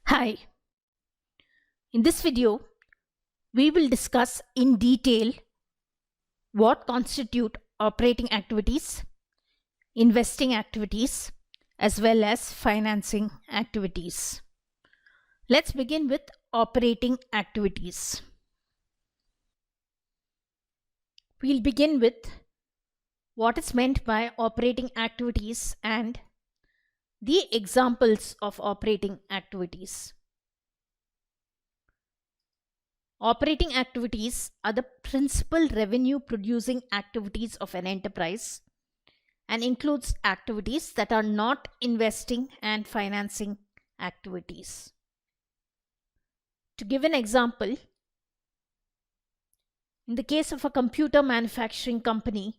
Hi, in this video, we will discuss in detail what constitute operating activities, investing activities, as well as financing activities. Let's begin with operating activities. We'll begin with what is meant by operating activities and the examples of operating activities. Operating activities are the principal revenue producing activities of an enterprise and includes activities that are not investing and financing activities. To give an example, in the case of a computer manufacturing company,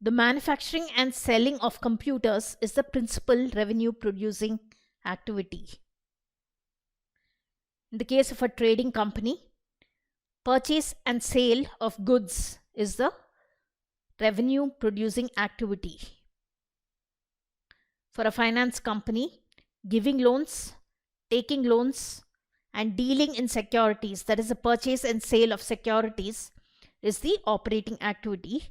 the manufacturing and selling of computers is the principal revenue producing activity. In the case of a trading company, purchase and sale of goods is the revenue producing activity. For a finance company, giving loans, taking loans, and dealing in securities, that is the purchase and sale of securities, is the operating activity.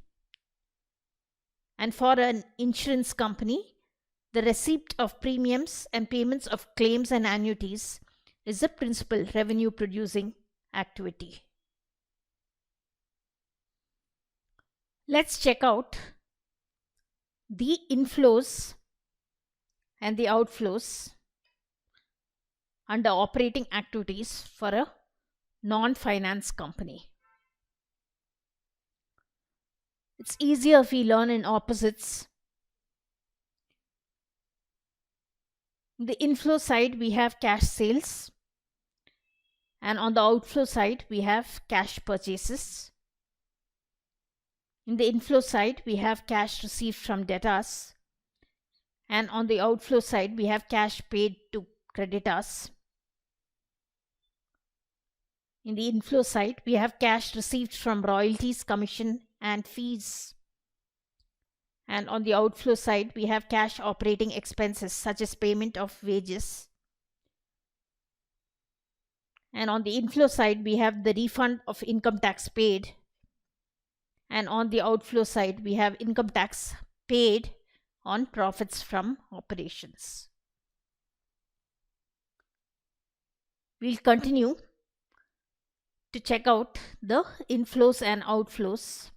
And for an insurance company, the receipt of premiums and payments of claims and annuities is the principal revenue producing activity. Let's check out the inflows and the outflows under operating activities for a non-finance company. It's easier if we learn in opposites. On the inflow side, we have cash sales, and on the outflow side, we have cash purchases. In the inflow side, we have cash received from debtors, and on the outflow side, we have cash paid to creditors. In the inflow side, we have cash received from royalties, commission, and fees. And on the outflow side, we have cash operating expenses such as payment of wages. And on the inflow side, we have the refund of income tax paid. And on the outflow side, we have income tax paid on profits from operations. We'll continue to check out the inflows and outflows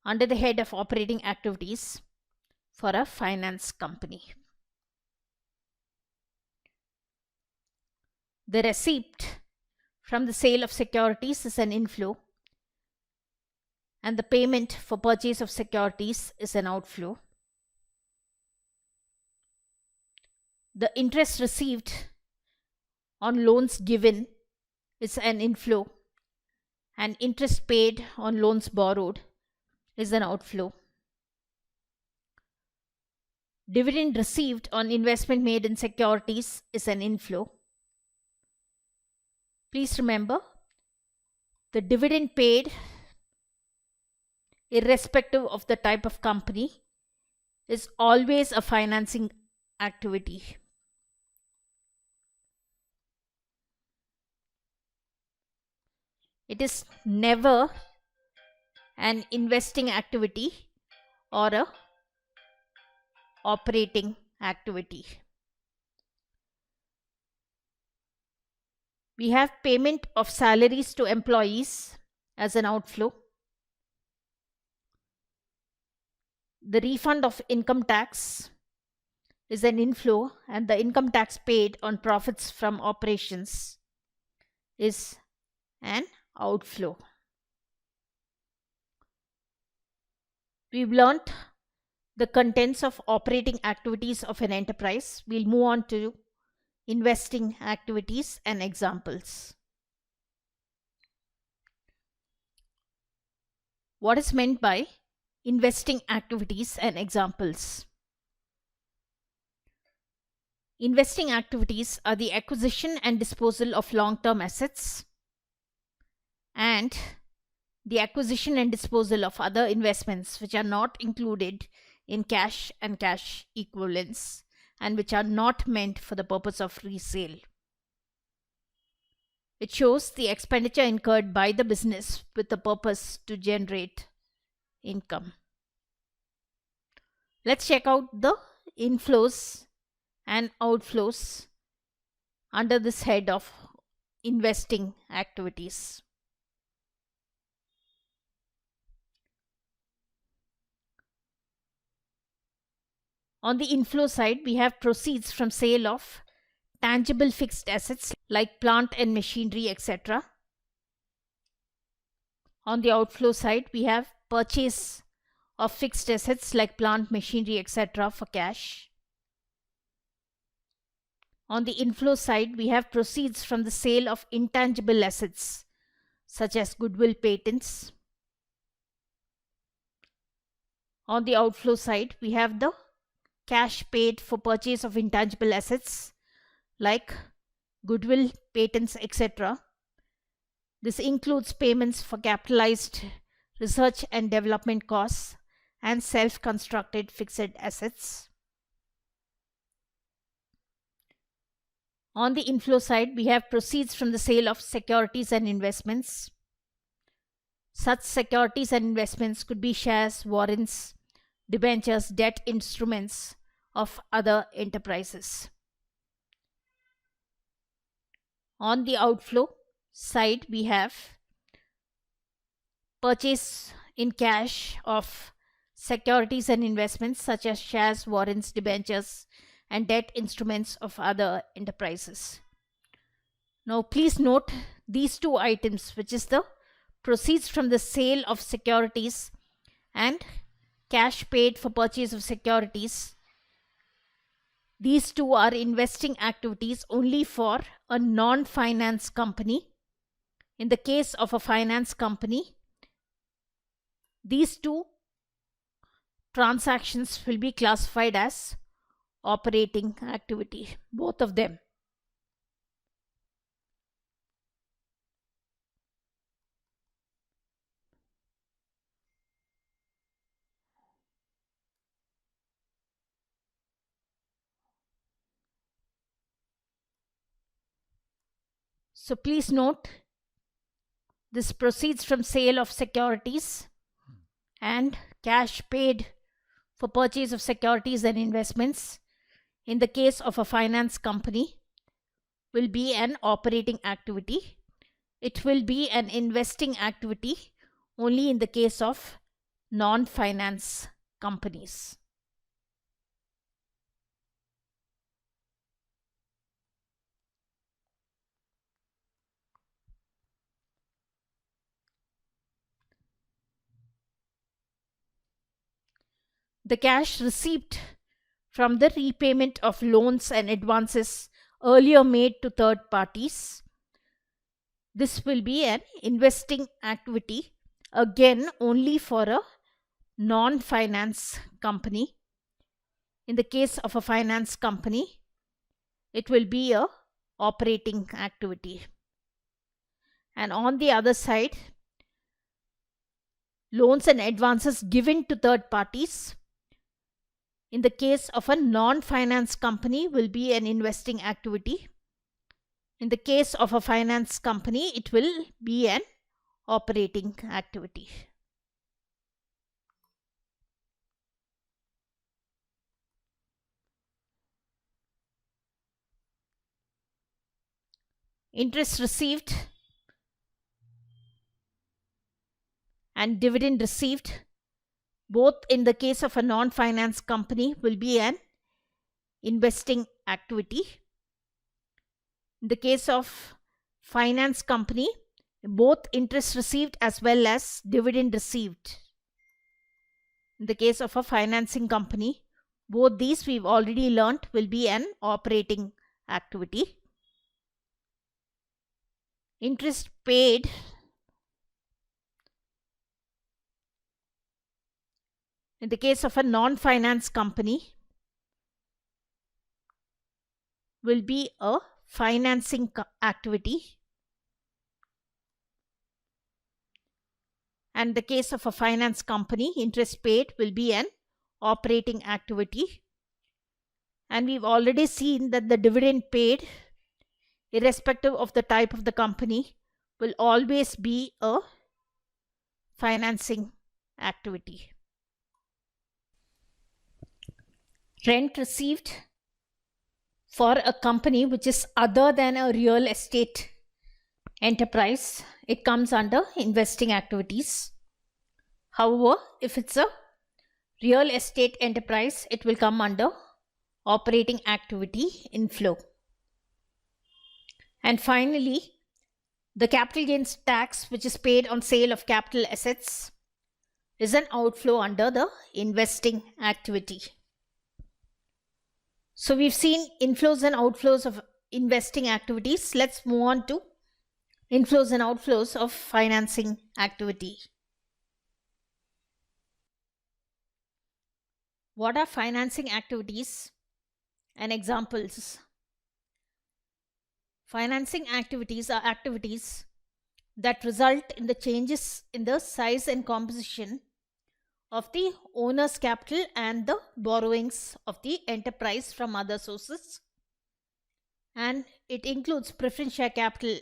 under the head of operating activities for a finance company. The receipt from the sale of securities is an inflow, and the payment for purchase of securities is an outflow. The interest received on loans given is an inflow, and interest paid on loans borrowed is an outflow. Dividend received on investment made in securities is an inflow. Please remember, the dividend paid, irrespective of the type of company, is always a financing activity. It is never an investing activity or a operating activity. We have payment of salaries to employees as an outflow. The refund of income tax is an inflow, and the income tax paid on profits from operations is an outflow. We've learnt the contents of operating activities of an enterprise. We'll move on to investing activities and examples. What is meant by investing activities and examples? Investing activities are the acquisition and disposal of long-term assets and the acquisition and disposal of other investments which are not included in cash and cash equivalents and which are not meant for the purpose of resale. It shows the expenditure incurred by the business with the purpose to generate income. Let's check out the inflows and outflows under this head of investing activities. On the inflow side, we have proceeds from sale of tangible fixed assets like plant and machinery, etc. On the outflow side, we have purchase of fixed assets like plant, machinery, etc. for cash. On the inflow side, we have proceeds from the sale of intangible assets such as goodwill, patents. On the outflow side, we have the cash paid for purchase of intangible assets like goodwill, patents, etc. This includes payments for capitalized research and development costs and self-constructed fixed assets. On the inflow side, we have proceeds from the sale of securities and investments. Such securities and investments could be shares, warrants, debentures, debt instruments of other enterprises. On the outflow side, we have purchase in cash of securities and investments such as shares, warrants, debentures, and debt instruments of other enterprises. Now, please note these two items, which is the proceeds from the sale of securities and cash paid for purchase of securities. These two are investing activities only for a non-finance company. In the case of a finance company, these two transactions will be classified as operating activity, both of them. So please note this proceeds from sale of securities and cash paid for purchase of securities and investments in the case of a finance company will be an operating activity. It will be an investing activity only in the case of non-finance companies. The cash received from the repayment of loans and advances earlier made to third parties. This will be an investing activity, again only for a non-finance company. In the case of a finance company, it will be a operating activity. And on the other side, loans and advances given to third parties, in the case of a non-finance company, will be an investing activity. In the case of a finance company, it will be an operating activity. Interest received and dividend received, both in the case of a non-finance company, will be an investing activity. In the case of finance company, both interest received as well as dividend received. In the case of a financing company, both these we've already learnt will be an operating activity. Interest paid in the case of a non-finance company will be a financing activity. And in the case of a finance company, interest paid will be an operating activity. And we've already seen that the dividend paid, irrespective of the type of the company, will always be a financing activity. Rent received for a company which is other than a real estate enterprise, it comes under investing activities. However, if it's a real estate enterprise, it will come under operating activity inflow. And finally, the capital gains tax, which is paid on sale of capital assets, is an outflow under the investing activity. So we've seen inflows and outflows of investing activities. Let's move on to inflows and outflows of financing activity. What are financing activities and examples? Financing activities are activities that result in the changes in the size and composition of the owner's capital and the borrowings of the enterprise from other sources, and it includes preference share capital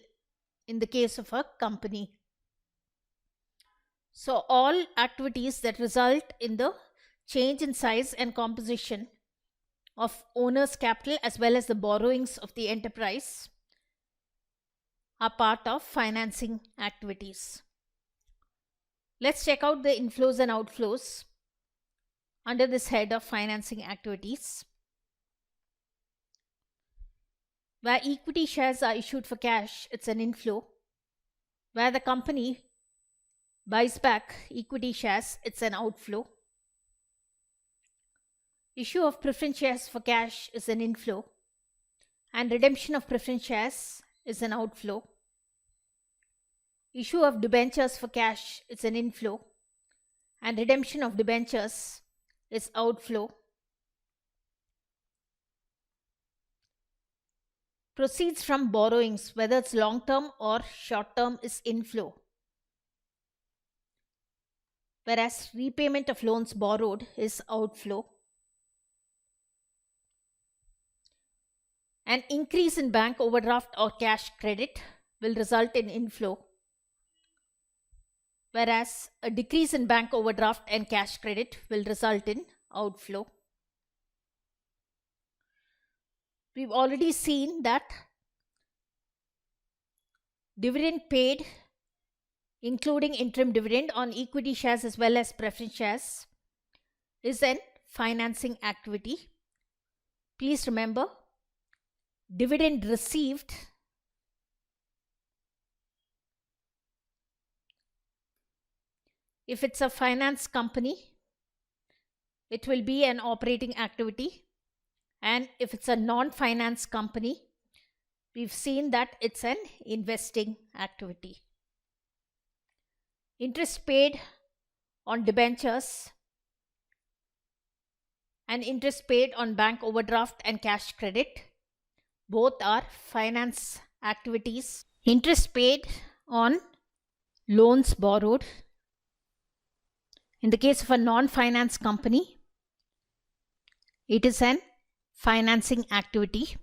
in the case of a company. So all activities that result in the change in size and composition of owner's capital as well as the borrowings of the enterprise are part of financing activities. Let's check out the inflows and outflows under this head of financing activities. Where equity shares are issued for cash, it's an inflow. Where the company buys back equity shares, it's an outflow. Issue of preference shares for cash is an inflow, and redemption of preference shares is an outflow. Issue of debentures for cash is an inflow, and redemption of debentures is outflow. Proceeds from borrowings, whether it's long term or short term, is inflow, whereas repayment of loans borrowed is outflow. An increase in bank overdraft or cash credit will result in inflow, whereas a decrease in bank overdraft and cash credit will result in outflow. We've already seen that dividend paid, including interim dividend on equity shares as well as preference shares, is an financing activity. Please remember, dividend received if it's a finance company, it will be an operating activity, and if it's a non-finance company, we've seen that it's an investing activity. Interest paid on debentures and interest paid on bank overdraft and cash credit, both are finance activities. Interest paid on loans borrowed, in the case of a non-finance company, it is an financing activity.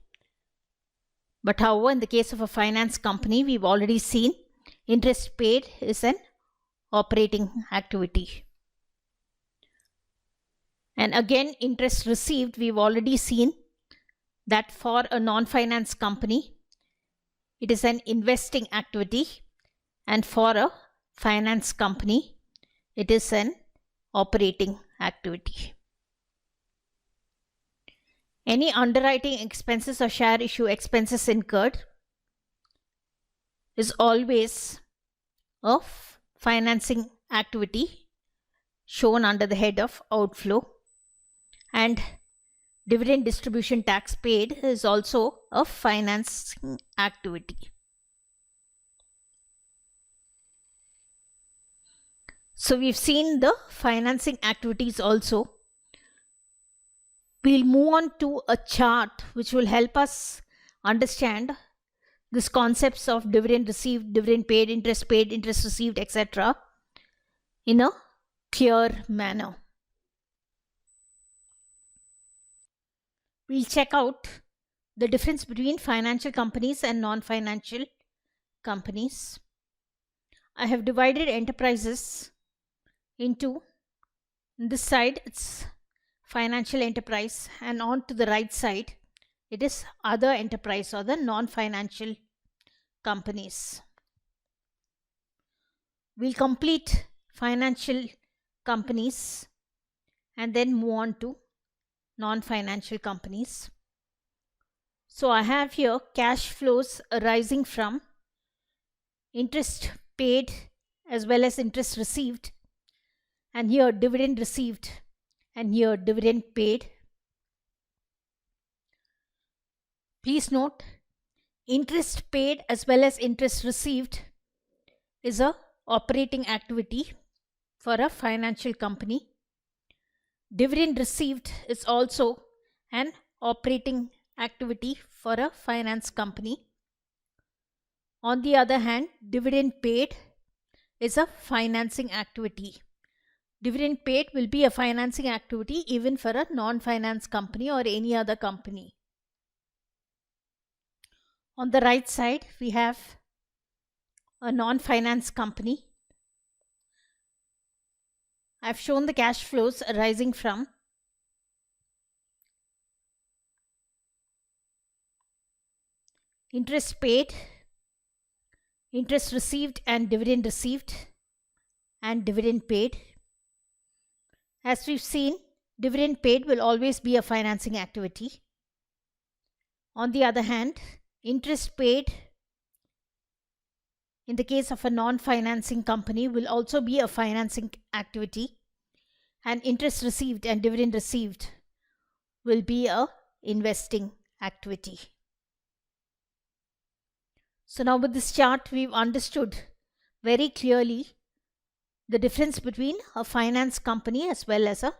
But however, in the case of a finance company, we've already seen interest paid is an operating activity. And again, interest received, we've already seen that for a non-finance company, it is an investing activity, and for a finance company, it is an operating activity. Any underwriting expenses or share issue expenses incurred is always a financing activity shown under the head of outflow, and dividend distribution tax paid is also a financing activity. So we've seen the financing activities also. We'll move on to a chart which will help us understand these concepts of dividend received, dividend paid, interest received, etc. in a clear manner. we'll check out the difference between financial companies and non-financial companies. I have divided enterprises into, this side it's financial enterprise, and on to the right side it is other enterprise or the non-financial companies. We'll complete financial companies and then move on to non-financial companies. So I have here cash flows arising from interest paid as well as interest received, and here dividend received and here dividend paid. Please note, interest paid as well as interest received is a operating activity for a financial company. Dividend received is also an operating activity for a finance company. On the other hand, dividend paid is a financing activity. Dividend paid will be a financing activity even for a non-finance company or any other company. On the right side, we have a non-finance company. I've shown the cash flows arising from interest paid, interest received and dividend received, and dividend paid. As we've seen, dividend paid will always be a financing activity. On the other hand, interest paid in the case of a non-financing company will also be a financing activity, and interest received and dividend received will be a investing activity. So now with this chart, we've understood very clearly the difference between a finance company as well as a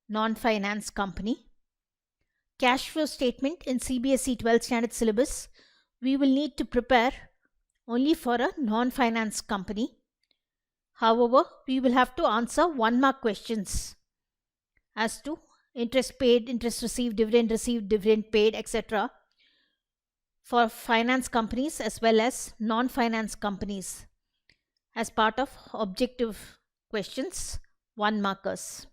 non-finance company. Cash flow statement in CBSE 12th standard syllabus, we will need to prepare only for a non-finance company. However, we will have to answer 1-mark questions as to interest paid, interest received, dividend paid, etc. for finance companies as well as non-finance companies as part of objective questions, 1-markers.